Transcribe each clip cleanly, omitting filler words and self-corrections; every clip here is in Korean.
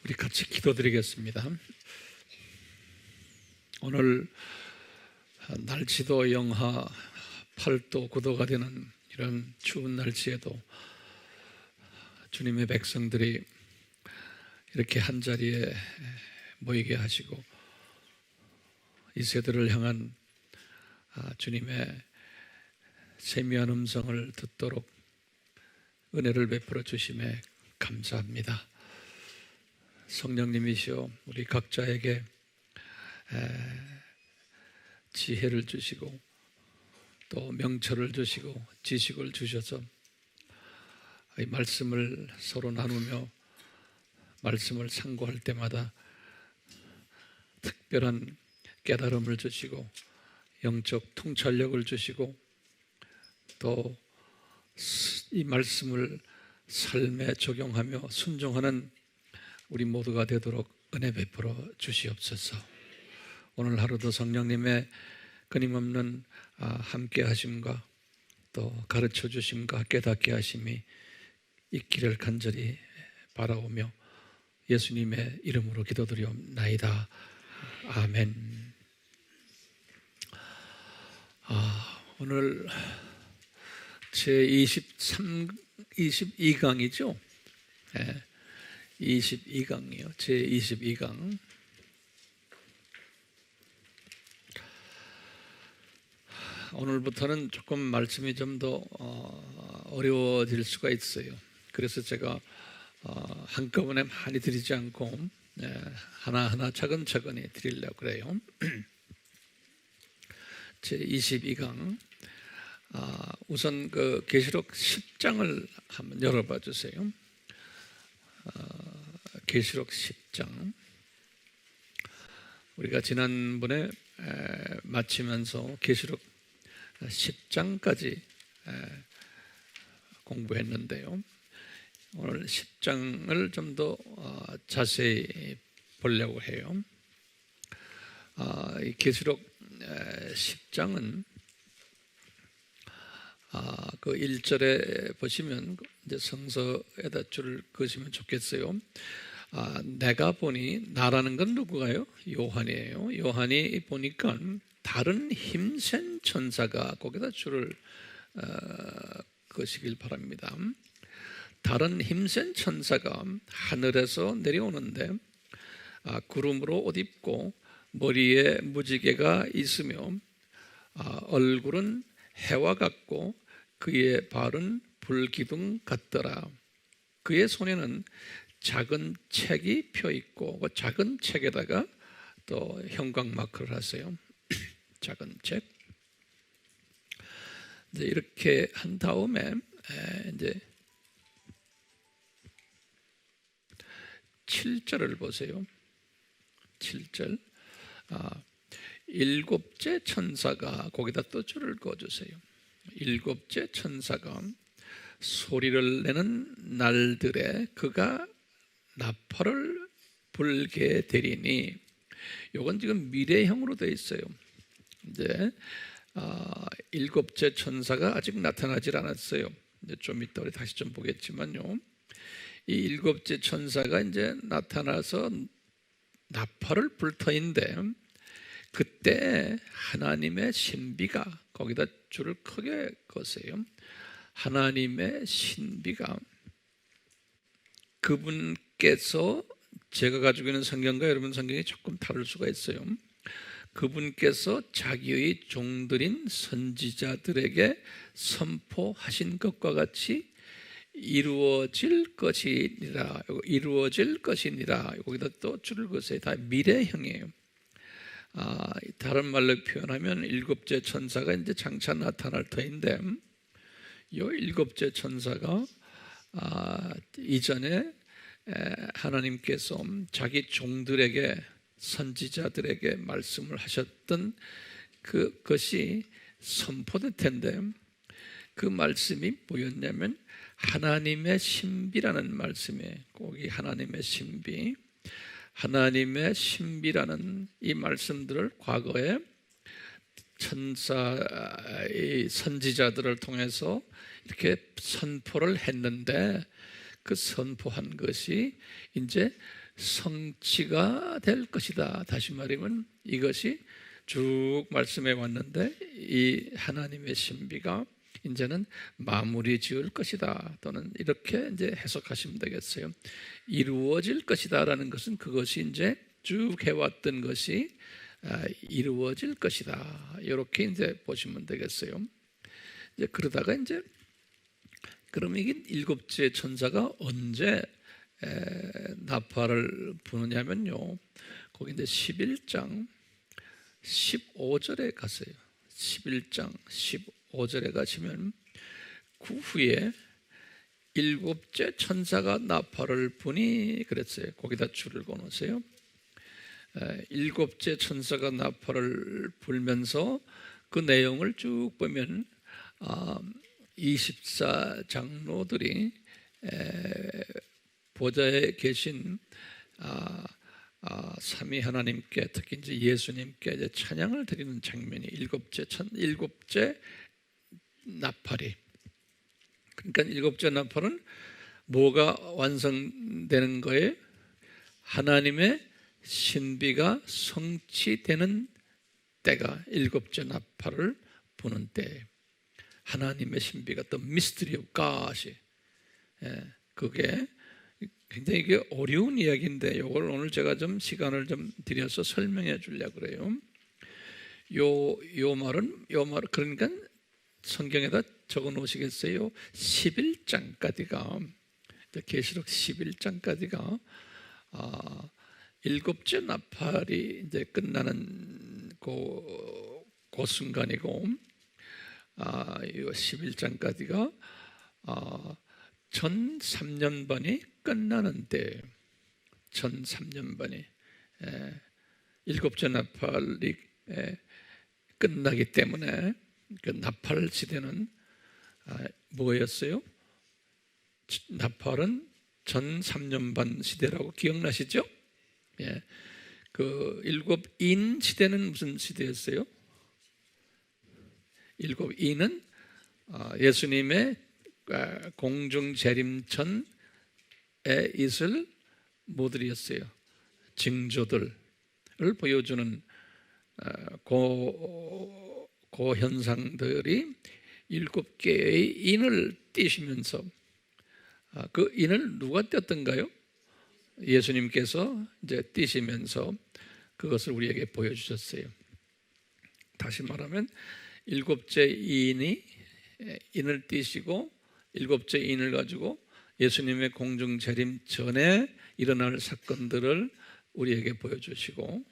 우리 같이 기도드리겠습니다. 오늘 날씨도 영하 8도, 9도가 되는 이런 추운 날씨에도 주님의 백성들이 이렇게 한자리에 모이게 하시고 이 세대를 향한 주님의 세미한 음성을 듣도록 은혜를 베풀어 주심에 감사합니다. 성령님이시여 우리 각자에게 지혜를 주시고 또 명철을 주시고 지식을 주셔서 이 말씀을 서로 나누며 말씀을 상고할 때마다 특별한 깨달음을 주시고 영적 통찰력을 주시고 또 이 말씀을 삶에 적용하며 순종하는 우리 모두가 되도록 은혜 베풀어 주시옵소서. 오늘 하루도 성령님의 끊임없는 함께 하심과 또 가르쳐 주심과 깨닫게 하심이 있기를 간절히 바라오며 예수님의 이름으로 기도드리옵나이다. 아멘. 오늘 제22강이죠. 22강이요. 제22강. 오늘부터는 조금 말씀이 좀 더 어려워질 수가 있어요. 그래서 제가 한꺼번에 많이 드리지 않고 하나하나 차근차근히 드리려고 그래요. 제22강. 우선 그 계시록 10장을 한번 열어봐 주세요. 계시록 10장. 우리가 지난번에 마치면서 계시록 10장까지 공부했는데요. 오늘 10장을 좀 더 자세히 보려고 해요. 이 계시록 10장은 그 1절에 보시면 이제 성서에다 줄을 그으시면 좋겠어요. 내가 보니, 나라는 건 누구가요? 요한이에요. 요한이 보니까 다른 힘센 천사가, 거기다 줄을 그으시길 바랍니다. 다른 힘센 천사가 하늘에서 내려오는데 구름으로 옷 입고 머리에 무지개가 있으며 얼굴은 해와 같고 그의 발은 불기둥 같더라. 그의 손에는 작은 책이 펴 있고 그 작은 책에다가 또 형광 마크를 하세요. 작은 책. 이제 이렇게 한 다음에 이제 7절을 보세요. 7절. 일곱째 천사가, 거기다 또 줄을 그어주세요. 일곱째 천사가 소리를 내는 날들에 그가 나팔을 불게 되리니, 이건 지금 미래형으로 되어 있어요. 이제 일곱째 천사가 아직 나타나질 않았어요. 이제 좀 이따 우리 다시 좀 보겠지만요. 이 일곱째 천사가 이제 나타나서 나팔을 불 터인데, 그때 하나님의 신비가, 거기다 줄을 크게 그으세요. 하나님의 신비가, 그분께서, 제가 가지고 있는 성경과 여러분 성경이 조금 다를 수가 있어요. 그분께서 자기의 종들인 선지자들에게 선포하신 것과 같이 이루어질 것이니라. 이루어질 것이니라. 여기다 또 줄을 그으세요. 다 미래형이에요. 다른 말로 표현하면 일곱째 천사가 이제 장차 나타날 터인데, 이 일곱째 천사가 이전에 하나님께서 자기 종들에게, 선지자들에게 말씀을 하셨던 그것이 선포될 텐데, 그 말씀이 뭐였냐면 하나님의 신비라는 말씀이에요. 거기 하나님의 신비. 하나님의 신비라는 이 말씀들을 과거에 천사의 선지자들을 통해서 이렇게 선포를 했는데, 그 선포한 것이 이제 성취가 될 것이다. 다시 말하면 이것이 쭉 말씀해 왔는데 이 하나님의 신비가 이제는 마무리 지을 것이다. 또는 이렇게 이제 해석하시면 되겠어요. 이루어질 것이다라는 것은 그것이 이제 쭉 해왔던 것이 이루어질 것이다. 이렇게 이제 보시면 되겠어요. 이제 그러다가 이제 그럼 이게 일곱째 천사가 언제 나팔을 부느냐면요. 거기 이제 11장 15절에 가세요. 11장 15절에 가시면 그 후에 일곱째 천사가 나팔을 부니 그랬어요. 거기다 줄을 그어놓으세요. 일곱째 천사가 나팔을 불면서 그 내용을 쭉 보면 24장로들이 보좌에 계신 삼위 하나님께 특히 이제 예수님께 이제 찬양을 드리는 장면이 일곱째 나팔이. 그러니까 일곱째 나팔은 뭐가 완성되는 거예요? 하나님의 신비가 성취되는 때가 일곱째 나팔을 부는 때예요. 하나님의 신비가 The Mystery of God이 그게 굉장히 이게 어려운 이야기인데 이걸 오늘 제가 좀 시간을 좀 들여서 설명해 주려고 그래요. 요 말은 그러니까 성경에다 적어 놓으시겠어요? 11장까지가 계시록 11장까지가 일곱째 나팔이 이제 끝나는 그 순간이고 이 11장까지가 전 3년반이 끝나는 때, 전 3년반이 일곱째 나팔이 끝나기 때문에 그 나팔 시대는 뭐였어요? 나팔은 전 3년반 시대라고 기억나시죠? 예. 그 일곱인 시대는 무슨 시대였어요? 일곱인은 예수님의 공중 재림전에 있을 뭐들이었어요? 징조들을 보여주는 그 현상들이 일곱 개의 인을 띄시면서 그 인을 누가 띄었던가요? 예수님께서 이제 띄시면서 그것을 우리에게 보여주셨어요. 다시 말하면 일곱째 인이 인을 띄시고 일곱째 인을 가지고 예수님의 공중 재림 전에 일어날 사건들을 우리에게 보여주시고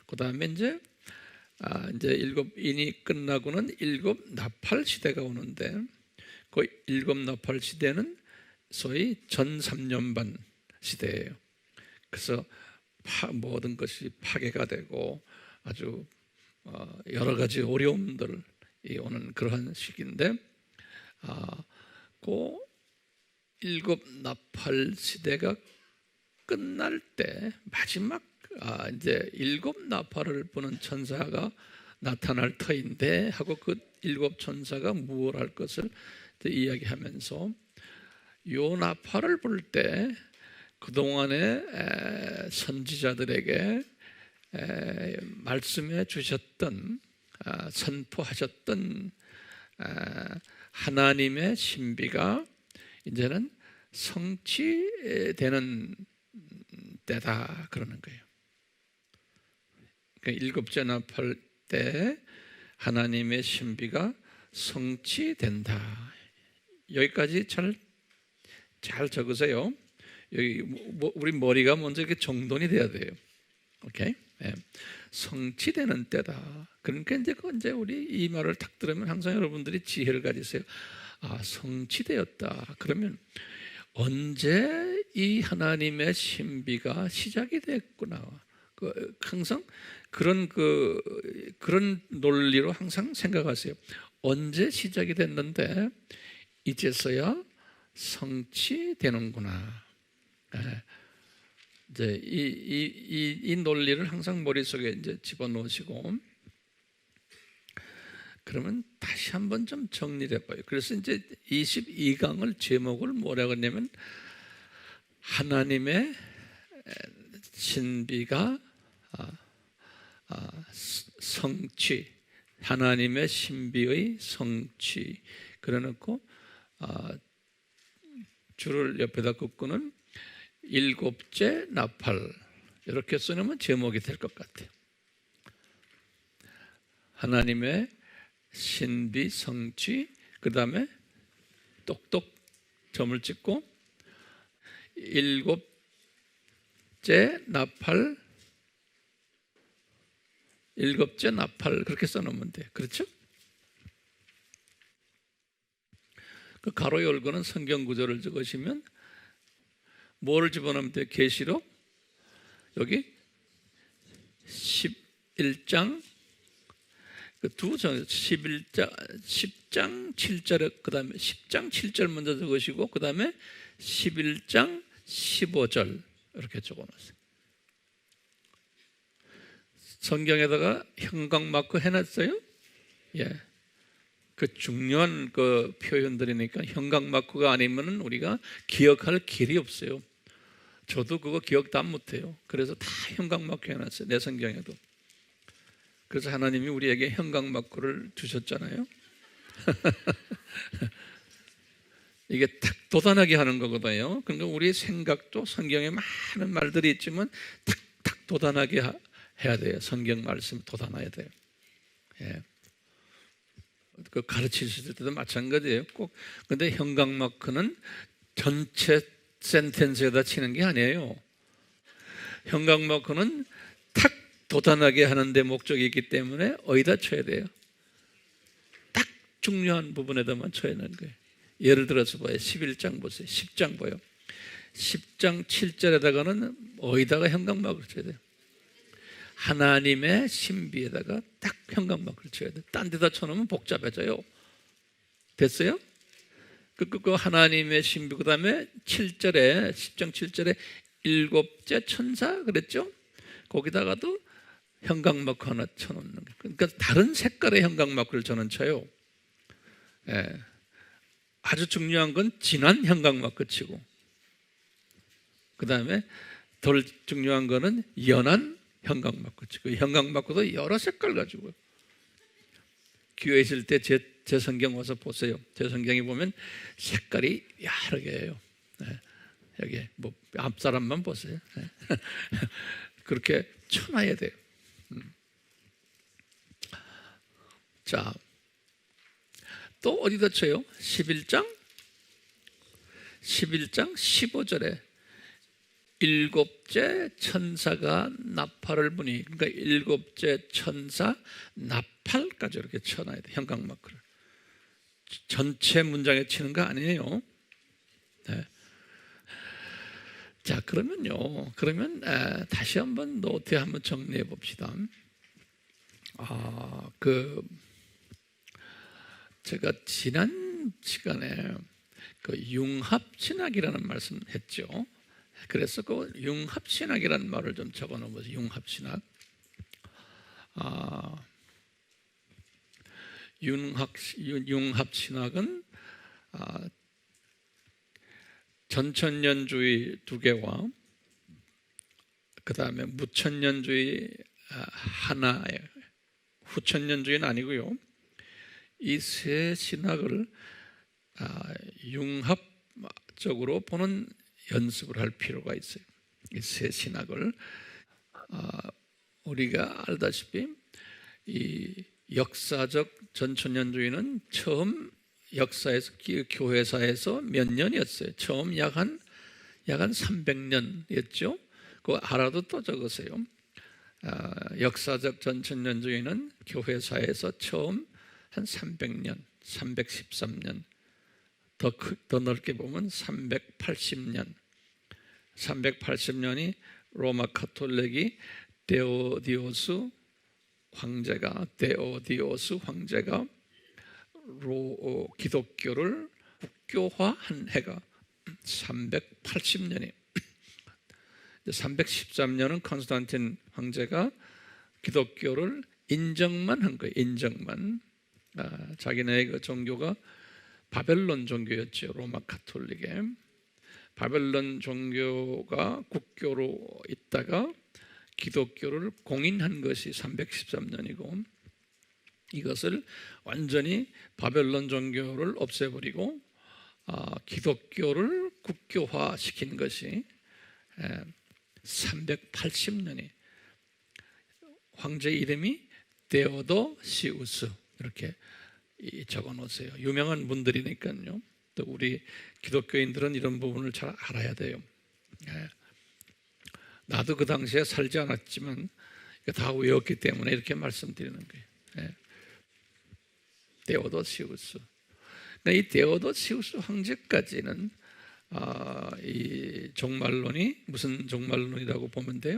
그 다음에 이제 일곱 인이 끝나고는 일곱 나팔 시대가 오는데 그 일곱 나팔 시대는 소위 전 3년반 시대예요. 그래서 모든 것이 파괴가 되고 아주 여러 가지 어려움들이 오는 그러한 시기인데 그 일곱 나팔 시대가 끝날 때 마지막 이제 일곱 나팔을 부는 천사가 나타날 터인데 하고 그 일곱 천사가 무엇 할 것을 이야기하면서 요 나팔을 불 때 그동안에 선지자들에게 말씀해 주셨던 선포하셨던 하나님의 신비가 이제는 성취되는 때다 그러는 거예요. 그러니까 일곱째 나팔 때 하나님의 신비가 성취된다. 여기까지 잘 적으세요. 여기 우리 머리가 먼저 이렇게 정돈이 돼야 돼요. 오케이? 네. 성취되는 때다. 그러니까 이제 우리 이 말을 딱 들으면 항상 여러분들이 지혜를 가지세요. 성취되었다. 그러면 언제 이 하나님의 신비가 시작이 됐구나. 항상 그런 논리로 항상 생각하세요. 언제 시작이 됐는데 이제서야 성취되는구나. 이제 이 논리를 항상 머릿속에 이제 집어넣으시고 그러면 다시 한번 좀 정리를 해봐요. 그래서 이제 22강을 제목을 뭐라고 했냐면 하나님의 신비가 성취, 하나님의 신비의 성취. 그래놓고 줄을 옆에다 긋고는 일곱째 나팔, 이렇게 써놓으면 제목이 될 것 같아요. 하나님의 신비 성취, 그 다음에 똑똑 점을 찍고 일곱째 나팔, 일곱째 나팔, 그렇게 써놓으면 돼요. 그렇죠? 그 가로 열고는 성경 구절을 적으시면 뭐를 집어넣으면 돼요? 계시록 여기 11장 그 두 장 11장 10장 7절에 그 다음에 10장 7절 먼저 적으시고 그 다음에 11장 15절 이렇게 적어놨어요. 성경에다가 형광 마크 해놨어요. 예, 그 중요한 그 표현들이니까 형광 마크가 아니면은 우리가 기억할 길이 없어요. 저도 그거 기억 다 못해요. 그래서 다 형광 마크 해놨어요. 내 성경에도. 그래서 하나님이 우리에게 형광 마크를 주셨잖아요. 이게 탁 도단하게 하는 거거든요. 그러니까 우리의 생각도 성경에 많은 말들이 있지만 탁탁 도단하게 해야 돼요. 성경 말씀 도단해야 돼요. 예. 그 가르치실 때도 마찬가지예요. 꼭 근데 형광 마크는 전체 센텐스에다 치는 게 아니에요. 형광 마크는 탁 도단하게 하는데 목적이 있기 때문에 어디다 쳐야 돼요? 딱 중요한 부분에다만 쳐야 하는 거예요. 예를 들어서 봐요. 11장 보세요. 10장 봐요. 10장 7절에다가는 어디다가 형광막을 쳐야 돼요? 하나님의 신비에다가 딱 형광막을 쳐야 돼요. 딴 데다 쳐놓으면 복잡해져요. 됐어요? 그 하나님의 신비, 그 다음에 7절에 10장 7절에 일곱째 천사 그랬죠? 거기다가도 형광마크 하나 쳐놓는 거예요. 그러니까 다른 색깔의 형광마크를 저는 쳐요. 예. 아주 중요한 건 진한 형광마크 치고, 그 다음에 덜 중요한 거는 연한 형광마크 치고, 형광마크도 여러 색깔 가지고. 교회 있을 때 제 성경 와서 보세요. 제 성경에 보면 색깔이 여러 개예요. 예. 여기 뭐 앞사람만 보세요. 예. 그렇게 쳐놔야 돼요. 자, 또 어디다 쳐요? 11장 15절에 일곱째 천사가 나팔을 부니, 그러니까 일곱째 천사 나팔까지 이렇게 쳐놔야 돼. 형광마크를 전체 문장에 치는 거 아니에요. 네. 자, 그러면 다시 한번 노트에 한번 정리해 봅시다. 제가 지난 시간에 그 융합신학이라는 말씀했죠. 그래서 그 융합신학이라는 말을 좀 적어 놓은 거죠. 융합신학. 융합신학은 전천년주의 두 개와 그 다음에 무천년주의 하나예요. 후천년주의는 아니고요. 이 세 신학을 융합적으로 보는 연습을 할 필요가 있어요. 이 세 신학을 우리가 알다시피 이 역사적 전천년주의는 처음 역사에서 교회사에서 몇 년이었어요? 처음 약 한 300년이었죠. 그거 알아도 또 적으세요. 역사적 전천년주의는 교회사에서 처음 한 300년, 313년, 더 넓게 보면 380년, 380년이 로마 카톨릭이 데오디오스 황제가 기독교를 국교화한 해가 380년이에요. 313년은 콘스탄틴 황제가 기독교를 인정만 한 거예요. 인정만. 자기네 그 종교가 바벨론 종교였죠. 로마 카톨릭에. 바벨론 종교가 국교로 있다가 기독교를 공인한 것이 313년이고 이것을 완전히 바벨론 종교를 없애버리고 기독교를 국교화시킨 것이 380년이 황제 이름이 데오도시우스 이렇게 적어 놓으세요. 유명한 분들이니까요. 또 우리 기독교인들은 이런 부분을 잘 알아야 돼요. 나도 그 당시에 살지 않았지만 다 외웠기 때문에 이렇게 말씀드리는 거예요. 데오도시우스. 이 데오도시우스 황제까지는 이 종말론이 무슨 종말론이라고 보면 돼요?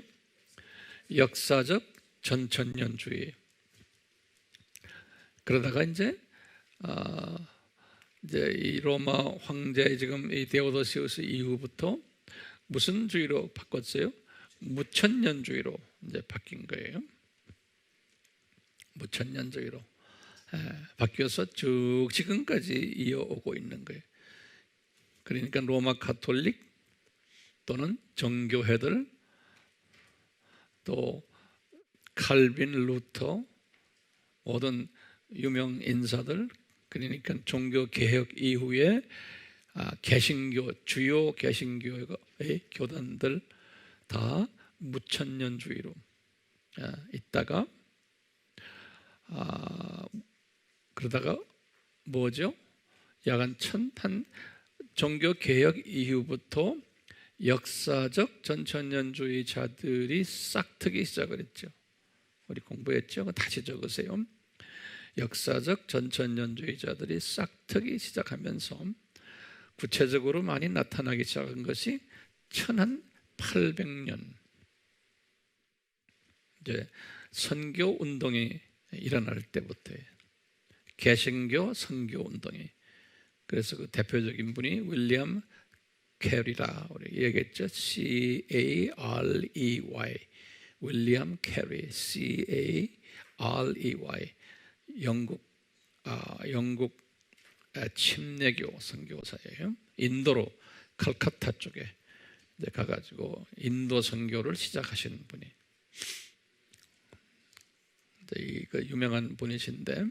역사적 전천년주의. 그러다가 이제 이 로마 황제 지금 이 데오도시우스 이후부터 무슨 주의로 바꿨어요? 무천년주의로 이제 바뀐 거예요. 무천년주의로 바뀌어서 쭉 지금까지 이어오고 있는 거예요. 그러니까 로마 가톨릭 또는 정교회들 또 칼빈, 루터 모든 유명 인사들 그러니까 종교 개혁 이후에 개신교 주요 개신교의 교단들 다 무천년주의로 있다가 그러다가 뭐죠? 약간 한 종교 개혁 이후부터 역사적 전천년주의자들이 싹트기 시작을 했죠. 우리 공부했죠? 다시 적으세요. 역사적 전천년주의자들이 싹트기 시작하면서 구체적으로 많이 나타나기 시작한 것이 1800년 이제 선교 운동이 일어날 때부터예요. 개신교 선교 운동이. 그래서 그 대표적인 분이 윌리엄 캐리라 우리 얘기했죠. C-A-R-E-Y 윌리엄 캐리 C-A-R-E-Y 영국 침례교 선교사예요. 인도로 칼카타 쪽에 가가지고 인도 선교를 시작하신 분이 그 유명한 분이신데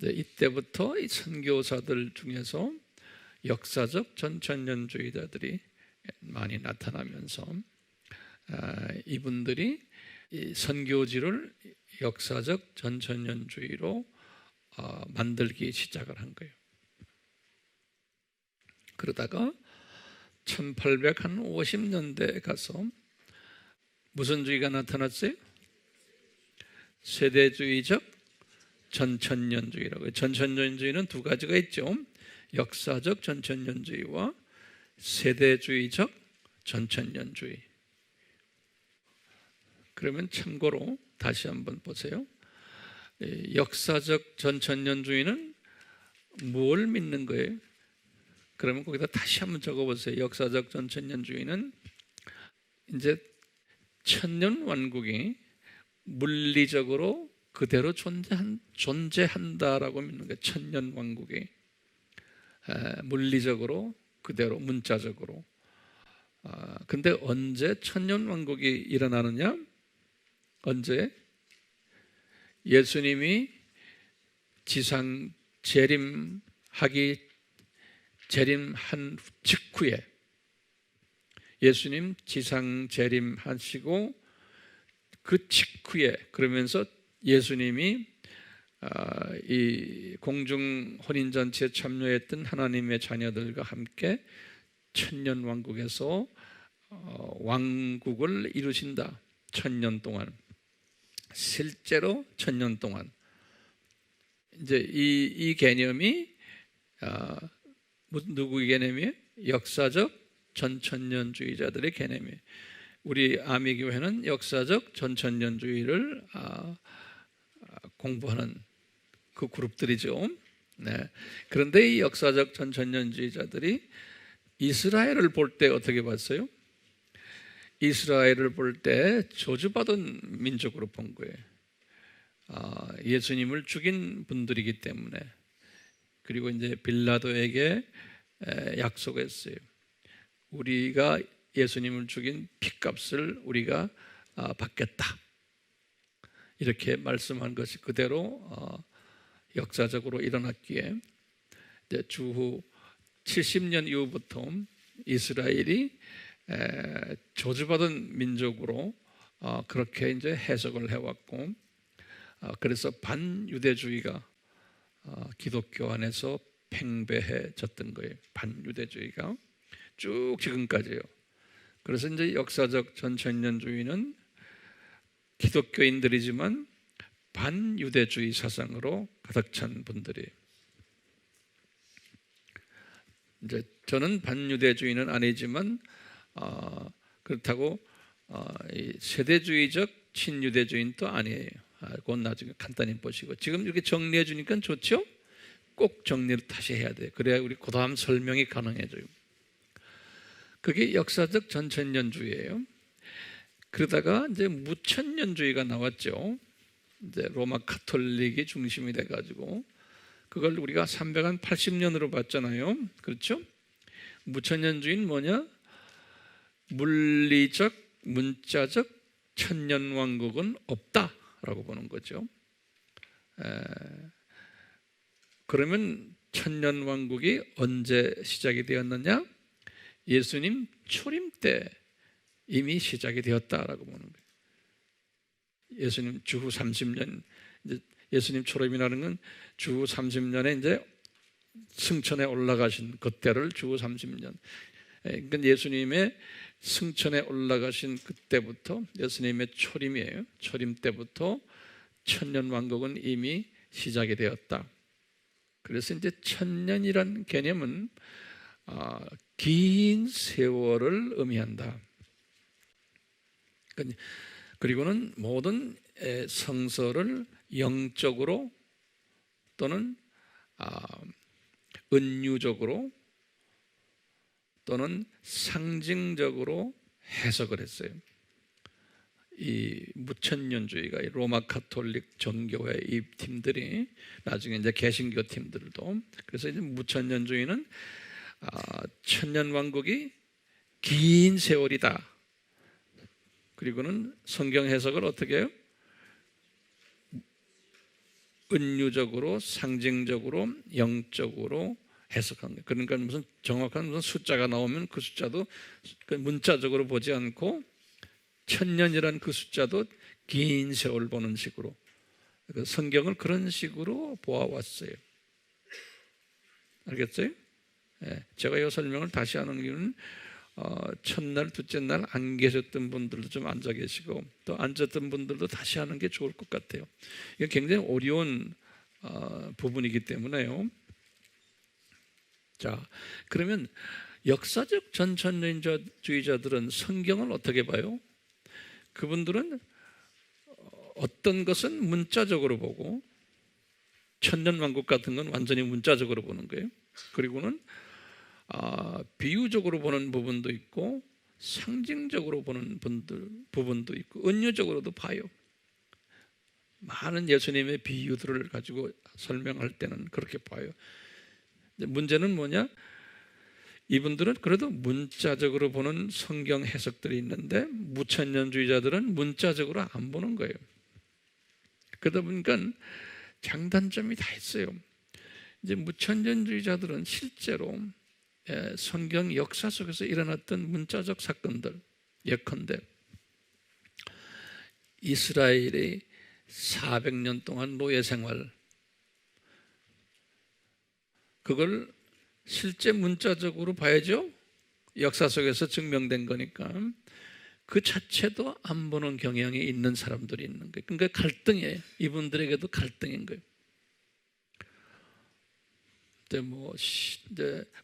이때부터 이 선교사들 중에서 역사적 전천년주의자들이 많이 나타나면서 이분들이 이 선교지를 역사적 전천년주의로 만들기 시작을 한 거예요. 그러다가 1850년대에 가서 무슨 주의가 나타났어요? 세대주의적 전천년주의라고요. 전천년주의는 두 가지가 있죠. 역사적 전천년주의와 세대주의적 전천년주의. 그러면 참고로 다시 한번 보세요. 역사적 전천년주의는 뭘 믿는 거예요? 그러면 거기다 다시 한번 적어보세요. 역사적 전천년주의는 이제 천년왕국이 물리적으로 그대로 존재한다라고 믿는 거예요. 천년왕국이 물리적으로 그대로 문자적으로. 근데 언제 천년왕국이 일어나느냐? 언제? 예수님이 지상 재림한 직후에 예수님 지상 재림하시고 그 직후에 그러면서 예수님이 이 공중 혼인잔치에 참여했던 하나님의 자녀들과 함께 천년왕국에서 왕국을 이루신다. 천년 동안 실제로 천년 동안 이제 이 개념이 누구의 개념이에요? 역사적 전천년주의자들의 개념이에요. 우리 아미교회는 역사적 전천년주의를 공부하는 그 그룹들이죠. 네. 그런데 이 역사적 전천년주의자들이 이스라엘을 볼 때 어떻게 봤어요? 이스라엘을 볼 때 저주받은 민족으로 본 거예요. 예수님을 죽인 분들이기 때문에. 그리고 이제 빌라도에게 약속했어요. 우리가 예수님을 죽인 핏값을 우리가 받겠다. 이렇게 말씀한 것이 그대로 역사적으로 일어났기에 주후 70년 이후부터 이스라엘이 저주받은 민족으로 그렇게 이제 해석을 해왔고, 그래서 반유대주의가 기독교 안에서 팽배해졌던 거예요. 반유대주의가 쭉 지금까지요. 그래서 이제 역사적 전천년주의는 기독교인들이지만 반유대주의 사상으로 가득 찬 분들이. 이제 저는 반유대주의는 아니지만 그렇다고 세대주의적 친유대주의는 또 아니에요. 그건 나중에 간단히 보시고, 지금 이렇게 정리해 주니까 좋죠? 꼭 정리를 다시 해야 돼요. 그래야 우리 그 다음 설명이 가능해져요. 그게 역사적 전천년주의예요. 그러다가 이제 무천년주의가 나왔죠. 이제 로마 가톨릭이 중심이 돼가지고 그걸 우리가 380년으로 봤잖아요. 그렇죠? 무천년주의는 뭐냐? 물리적, 문자적 천년왕국은 없다라고 보는 거죠. 그러면 천년왕국이 언제 시작이 되었느냐? 예수님 초림 때 이미 시작이 되었다라고 보는 거예요. 예수님 주후 30년, 이제 예수님 초림이라는 건 주후 30년에 이제 승천에 올라가신 그때를 주후 30년. 그러니까 예수님의 승천에 올라가신 그때부터 예수님의 초림이에요. 초림 때부터 천년 왕국은 이미 시작이 되었다. 그래서 이제 천년이란 개념은 긴 세월을 의미한다. 그리고는 모든 성서를 영적으로 또는 은유적으로 또는 상징적으로 해석을 했어요. 이 무천년주의가 로마 가톨릭 정교회 이 팀들이 나중에 이제 개신교 팀들도, 그래서 이제 무천년주의는 천년 왕국이 긴 세월이다. 그리고는 성경 해석을 어떻게 해요? 은유적으로, 상징적으로, 영적으로 해석한 거예요. 그러니까 무슨 정확한 무슨 숫자가 나오면 그 숫자도 문자적으로 보지 않고 천년이란 그 숫자도 긴 세월 보는 식으로, 성경을 그런 식으로 보아왔어요. 알겠어요? 제가 이 설명을 다시 하는 이유는 첫날, 둘째 날 안 계셨던 분들도 좀 앉아 계시고 또 앉았던 분들도 다시 하는 게 좋을 것 같아요. 이게 굉장히 어려운 부분이기 때문에요. 자, 그러면 역사적 전천년주의자들은 성경을 어떻게 봐요? 그분들은 어떤 것은 문자적으로 보고, 천년왕국 같은 건 완전히 문자적으로 보는 거예요. 그리고는 비유적으로 보는 부분도 있고 상징적으로 보는 부분도 있고 은유적으로도 봐요. 많은 예수님의 비유들을 가지고 설명할 때는 그렇게 봐요. 문제는 뭐냐? 이분들은 그래도 문자적으로 보는 성경 해석들이 있는데 무천년주의자들은 문자적으로 안 보는 거예요. 그러다 보니까 장단점이 다 있어요. 이제 무천년주의자들은 실제로 성경 역사 속에서 일어났던 문자적 사건들, 예컨대 이스라엘의 400년 동안 노예 생활, 그걸 실제 문자적으로 봐야죠. 역사 속에서 증명된 거니까. 그 자체도 안 보는 경향이 있는 사람들이 있는 거예요. 그러니까 갈등이에요. 이분들에게도 갈등인 거예요. 이제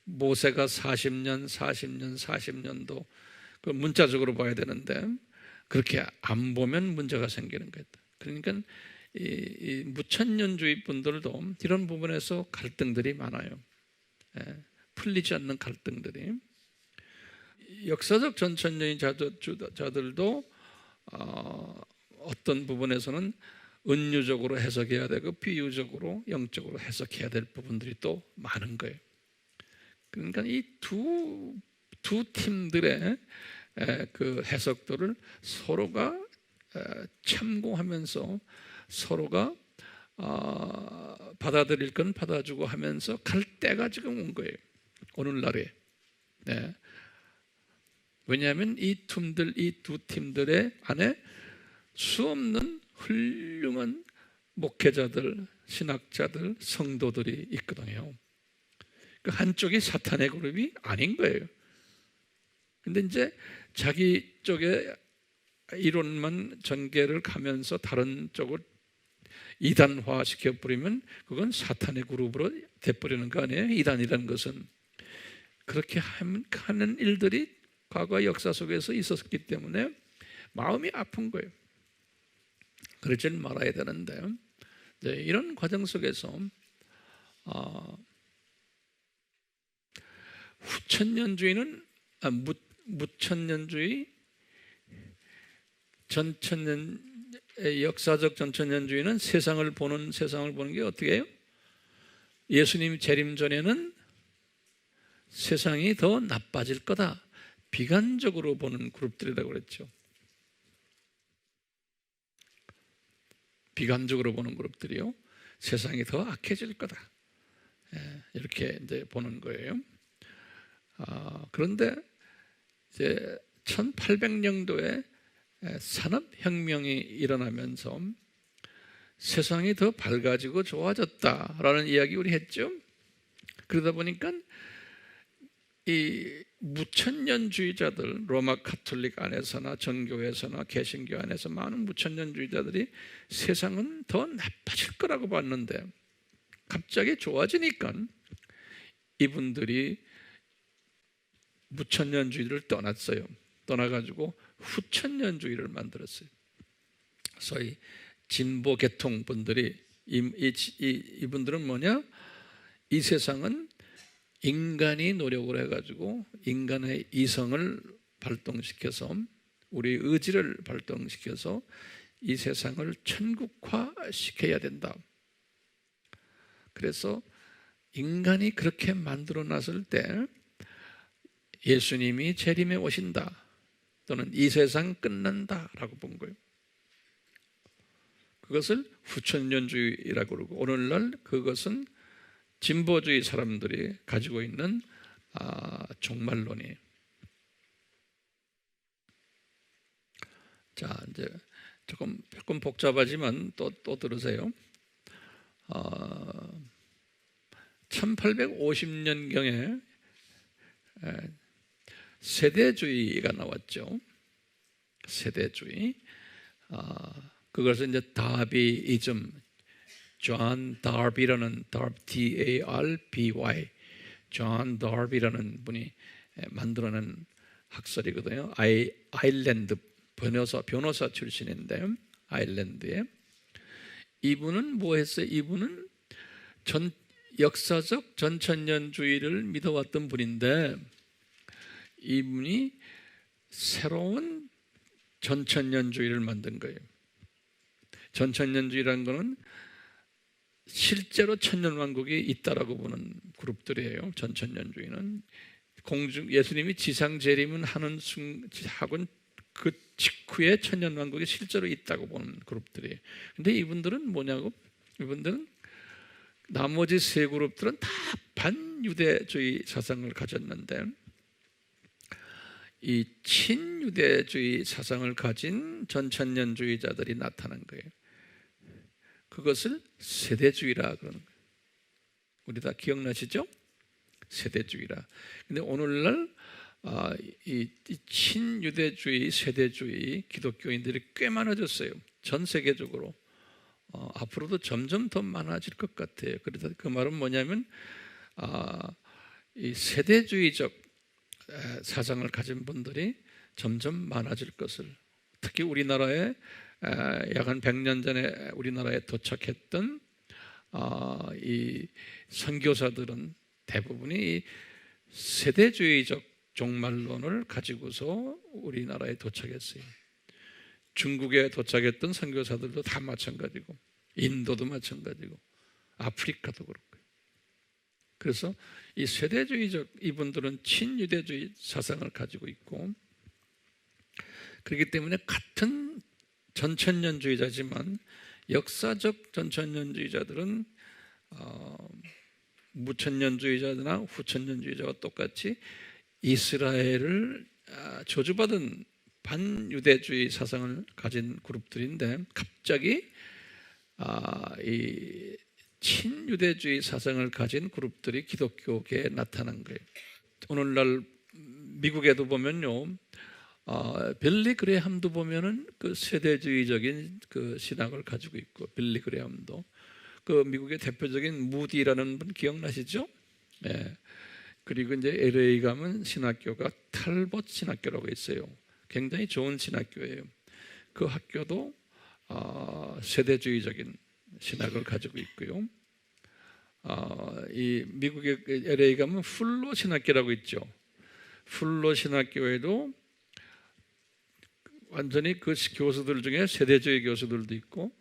모세가 40년도 그 문자적으로 봐야 되는데 그렇게 안 보면 문제가 생기는 거예요. 그러니까 이 무천년주의 분들도 이런 부분에서 갈등들이 많아요. 풀리지 않는 갈등들이. 역사적 전천년주의자들도 어떤 부분에서는 은유적으로 해석해야 되고 비유적으로, 영적으로 해석해야 될 부분들이 또 많은 거예요. 그러니까 이 두 두 팀들의 그 해석들을 서로가 참고하면서 서로가 받아들일 건 받아주고 하면서 갈 때가 지금 온 거예요. 오늘날에. 네. 왜냐하면 이 두 팀들의 안에 수없는 훌륭한 목회자들, 신학자들, 성도들이 있거든요. 그 한쪽이 사탄의 그룹이 아닌 거예요. 근데 이제 자기 쪽의 이론만 전개를 가면서 다른 쪽을 이단화 시켜버리면 그건 사탄의 그룹으로 돼버리는 거 아니에요? 이단이라는 것은. 그렇게 하는 일들이 과거 역사 속에서 있었기 때문에 마음이 아픈 거예요. 그러지 말아야 되는데 이런 과정 속에서 후천년주의는 무천년주의, 역사적 전천년주의는 세상을 보는 게 어떻게 해요? 예수님 재림 전에는 세상이 더 나빠질 거다. 비관적으로 보는 그룹들이라고 그랬죠. 비관적으로 보는 그룹들이요. 세상이 더 악해질 거다. 이렇게 이제 보는 거예요. 그런데 이제 1800년도에 산업혁명이 일어나면서 세상이 더 밝아지고 좋아졌다라는 이야기 우리 했죠. 그러다 보니까 이 무천년주의자들, 로마 가톨릭 안에서나 정교회에서나 개신교 안에서 많은 무천년주의자들이 세상은 더 나빠질 거라고 봤는데 갑자기 좋아지니까 이분들이 무천년주의를 떠났어요. 떠나가지고 후천년주의를 만들었어요. 소위 진보 계통 분들이 이분들은 뭐냐? 이 세상은 인간이 노력을 해가지고 인간의 이성을 발동시켜서 우리 의지를 발동시켜서 이 세상을 천국화시켜야 된다. 그래서 인간이 그렇게 만들어 놨을 때 예수님이 재림에 오신다 또는 이 세상 끝난다라고 본 거예요. 그것을 후천년주의라고 그러고 오늘날 그것은 진보주의 사람들이 가지고 있는 종말론이에요. 자, 이제 조금 복잡하지만 또 들으세요. 1850년경에 세대주의가 나왔죠. 세대주의. 그것은 이제 다비이즘, 존 다비라는 D-A-R-B-Y, 존 다비라는 분이 만들어낸 학설이거든요. 아일랜드 변호사 출신인데 아일랜드에 이분은 뭐 했어요? 이분은 역사적 전천년주의를 믿어왔던 분인데 이분이 새로운 전천년주의를 만든 거예요. 전천년주의라는 것은 실제로 천년왕국이 있다라고 보는 그룹들이에요. 전천년주의는 예수님이 지상 재림은 하고는 그 직후에 천년왕국이 실제로 있다고 보는 그룹들이에요. 근데 이분들은 뭐냐고? 이분들은 나머지 세 그룹들은 다 반유대주의 사상을 가졌는데 이 친유대주의 사상을 가진 전천년주의자들이 나타난 거예요. 그것을 세대주의라 그러는 거예요. 우리 다 기억나시죠? 세대주의라. 근데 오늘날 이 친유대주의, 세대주의 기독교인들이 꽤 많아졌어요. 전 세계적으로. 앞으로도 점점 더 많아질 것 같아요. 그래서 그 말은 뭐냐면 이 세대주의적 사상을 가진 분들이 점점 많아질 것을, 특히 우리나라에 약 한 100년 전에 우리나라에 도착했던 이 선교사들은 대부분이 세대주의적 종말론을 가지고서 우리나라에 도착했어요. 중국에 도착했던 선교사들도 다 마찬가지고 인도도 마찬가지고 아프리카도 그렇고요. 그래서 이 세대주의적 이분들은 친유대주의 사상을 가지고 있고, 그렇기 때문에 같은 전천년주의자지만 역사적 전천년주의자들은 무천년주의자나 후천년주의자와 똑같이 이스라엘을 저주받은 반유대주의 사상을 가진 그룹들인데, 갑자기 이 친유대주의 사상을 가진 그룹들이 기독교계에 나타난 거예요. 오늘날 미국에도 보면요, 빌리 그레함도 보면은 그 세대주의적인 그 신학을 가지고 있고, 빌리 그레함도 그 미국의 대표적인 무디라는 분 기억나시죠? 네. 그리고 이제 LA 가면 신학교가 탈벗 신학교라고 있어요. 굉장히 좋은 신학교예요. 그 학교도 세대주의적인 신학을 가지고 있고요. 이 미국의 LA 가면 풀로 신학교라고 있죠. 풀로 신학교에도 완전히 그 교수들 중에 세대주의 교수들도 있고,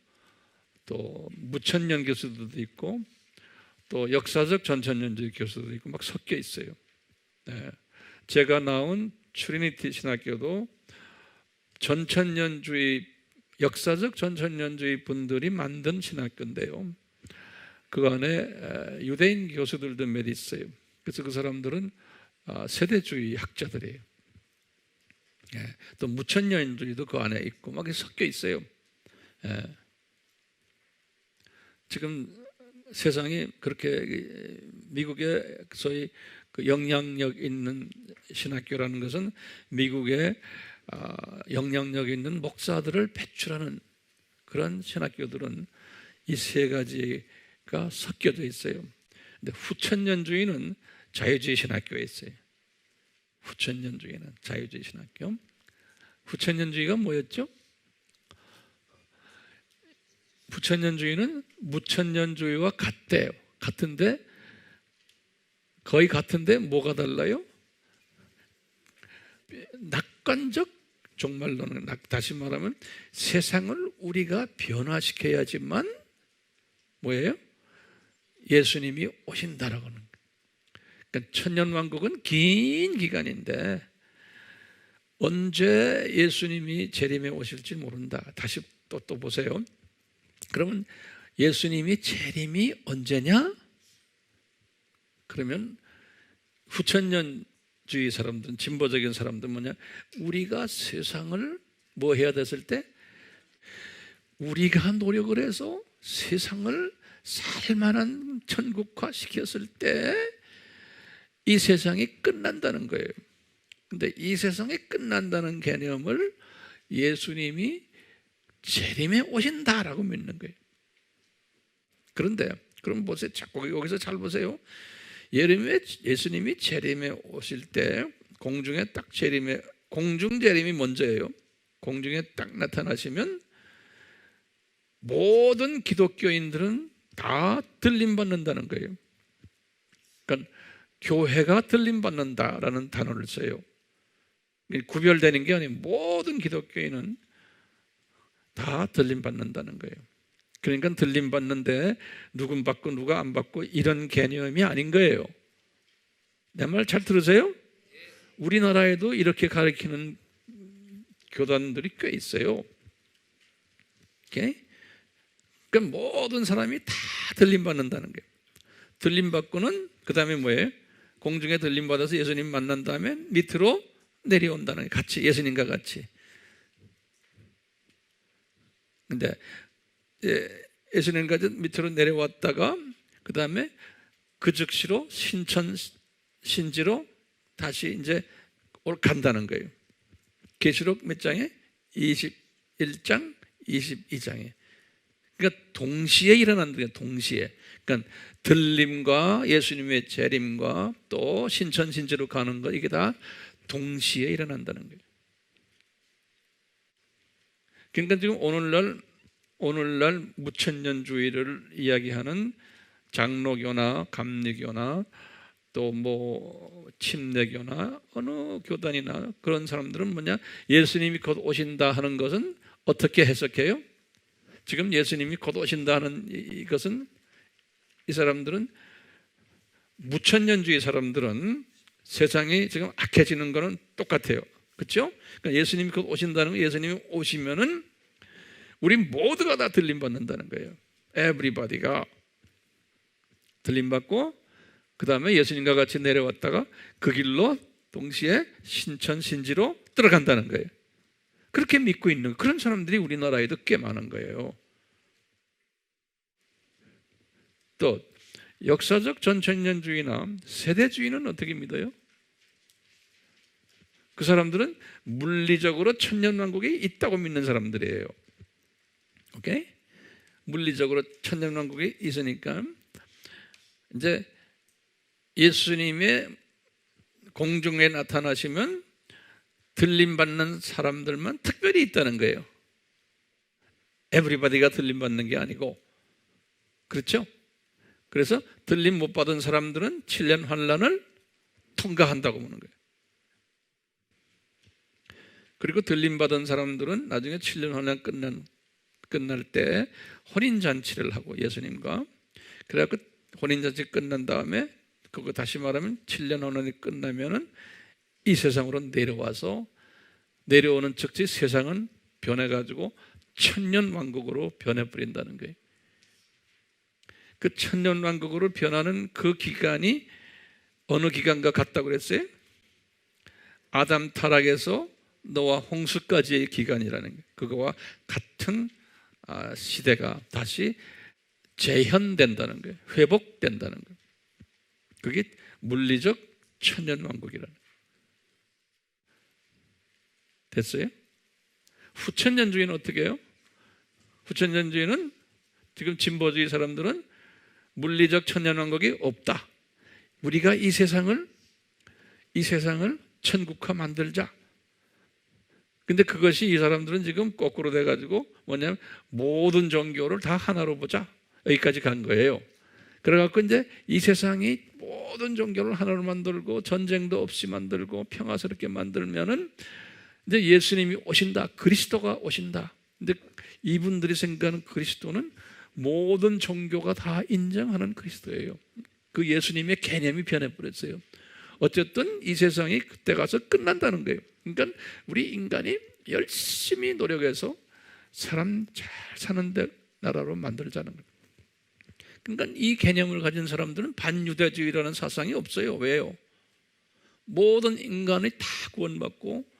또 무천년 교수들도 있고, 또 역사적 전천년주의 교수들도 있고, 막 섞여 있어요. 네. 제가 나온 트리니티 신학교도 전천년주의, 역사적 전천년주의 분들이 만든 신학교인데요, 그 안에 유대인 교수들도 몇 있어요. 그래서 그 사람들은 세대주의 학자들이에요. 예, 또 무천년주의도 그 안에 있고 막 섞여 있어요. 예. 지금 세상이 그렇게, 미국의 소위 그 영향력 있는 신학교라는 것은 미국의 영향력 있는 목사들을 배출하는 그런 신학교들은 이 세 가지가 섞여져 있어요. 근데 후천년주의는 자유주의 신학교에 있어요. 후천년주의는 자유주의 신학교. 후천년주의가 뭐였죠? 후천년주의는 무천년주의와 같대요. 같은데, 거의 같은데 뭐가 달라요? 낙관적 종말론은, 다시 말하면 세상을 우리가 변화시켜야지만 뭐예요? 예수님이 오신다라고 하는 거예요. 그러니까 천년왕국은 긴 기간인데 언제 예수님이 재림에 오실지 모른다. 다시 또 보세요. 그러면 예수님이 재림이 언제냐? 그러면 후천년주의 사람들은, 진보적인 사람들은 뭐냐? 우리가 세상을 뭐 해야 됐을 때, 우리가 노력을 해서 세상을 살만한 천국화 시켰을 때 이 세상이 끝난다는 거예요. 근데 이 세상이 끝난다는 개념을 예수님이 재림에 오신다라고 믿는 거예요. 그런데 그럼 보세요. 자꾸 여기서 잘 보세요. 예수님이 재림에 오실 때 공중에 딱 공중 재림이 먼저예요. 공중에 딱 나타나시면 모든 기독교인들은 다 들림받는다는 거예요. 그러니까 교회가 들림받는다라는 단어를 써요. 구별되는 게 아니고 모든 기독교인은 다 들림받는다는 거예요. 그러니까 들림받는데 누군 받고 누가 안 받고 이런 개념이 아닌 거예요. 내 말 잘 들으세요? 우리나라에도 이렇게 가르치는 교단들이 꽤 있어요. 그러니까 모든 사람이 다 들림받는다는 거예요. 들림받고는 그 다음에 뭐예요? 공중에 들림받아서 예수님 만난 다음에 밑으로 내려온다는 거예요. 같이, 예수님과 같이. 근데 예수님과 밑으로 내려왔다가 그 다음에 그 즉시로 신지로 다시 이제 간다는 거예요. 계시록 몇 장에? 21장, 22장에. 그러니까 동시에 일어나는 거예요. 동시에. 그러니까 들림과 예수님의 재림과 또 신천신지로 가는 것, 이게 다 동시에 일어난다는 거예요. 그러니까 지금 오늘날 무천년주의를 이야기하는 장로교나 감리교나 또 뭐 침례교나 어느 교단이나 그런 사람들은 뭐냐? 예수님이 곧 오신다 하는 것은 어떻게 해석해요? 지금 예수님이 곧 오신다 하는 이것은, 이 사람들은 무천년주의 사람들은 세상이 지금 악해지는 거는 똑같아요. 그렇죠? 그러니까 예수님이 곧 오신다는 거, 예수님이 오시면은 우리 모두가 다 들림 받는다는 거예요. 에브리바디가 들림 받고 그 다음에 예수님과 같이 내려왔다가 그 길로 동시에 신천신지로 들어간다는 거예요. 그렇게 믿고 있는 그런 사람들이 우리나라에도 꽤 많은 거예요. 또 역사적 전천년주의나 세대주의는 어떻게 믿어요? 그 사람들은 물리적으로 천년왕국이 있다고 믿는 사람들이에요. 오케이? 물리적으로 천년왕국이 있으니까 이제 예수님의 공중에 나타나시면 들림받는 사람들만 특별히 있다는 거예요. 에브리바디가 들림받는 게 아니고. 그렇죠? 그래서 들림 못 받은 사람들은 7년 환란을 통과한다고 보는 거예요. 그리고 들림 받은 사람들은 나중에 7년 환란 끝날 때 혼인잔치를 하고 예수님과 그래갖고 혼인잔치 끝난 다음에 그거 다시 말하면 7년 환란이 끝나면은 이 세상으로 내려와서 내려오는 즉시 세상은 변해가지고 천년왕국으로 변해버린다는 거예요. 그 천년왕국으로 변하는 그 기간이 어느 기간과 같다고 그랬어요? 아담 타락에서 노아 홍수까지의 기간이라는 거예요. 그거와 같은 시대가 다시 재현된다는 거예요. 회복된다는 거예요. 그게 물리적 천년왕국이라는 거예요. 됐어요? 후천년주의는 어떻게 해요? 후천년주의는 지금 진보주의 사람들은 물리적 천년왕국이 없다. 우리가 이 세상을 천국화 만들자. 근데 그것이 이 사람들은 지금 거꾸로 돼가지고 뭐냐면 모든 종교를 다 하나로 보자. 여기까지 간 거예요. 그래갖고 이제 이 세상이 모든 종교를 하나로 만들고 전쟁도 없이 만들고 평화스럽게 만들면은 이제 예수님이 오신다. 그리스도가 오신다. 근데 이분들이 생각하는 그리스도는 모든 종교가 다 인정하는 그리스도예요. 그 예수님의 개념이 변해버렸어요. 어쨌든 이 세상이 그때 가서 끝난다는 거예요. 그러니까 우리 인간이 열심히 노력해서 사람 잘 사는 데 나라로 만들자는 거예요. 그러니까 이 개념을 가진 사람들은 반유대주의라는 사상이 없어요. 왜요? 모든 인간이 다 구원받고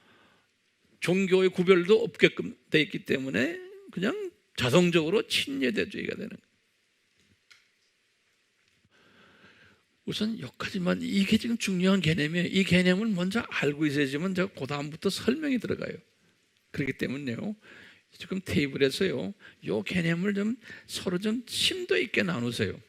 종교의 구별도 없게끔 돼 있기 때문에 그냥 자동적으로 친예대주의가 되는 거예요. 우선 여기까지만, 이게 지금 중요한 개념이에요. 이 개념을 먼저 알고 있어야지만 제가 그 다음부터 설명이 들어가요. 그렇기 때문에요, 지금 테이블에서요, 이 개념을 좀 서로 좀 심도 있게 나누세요.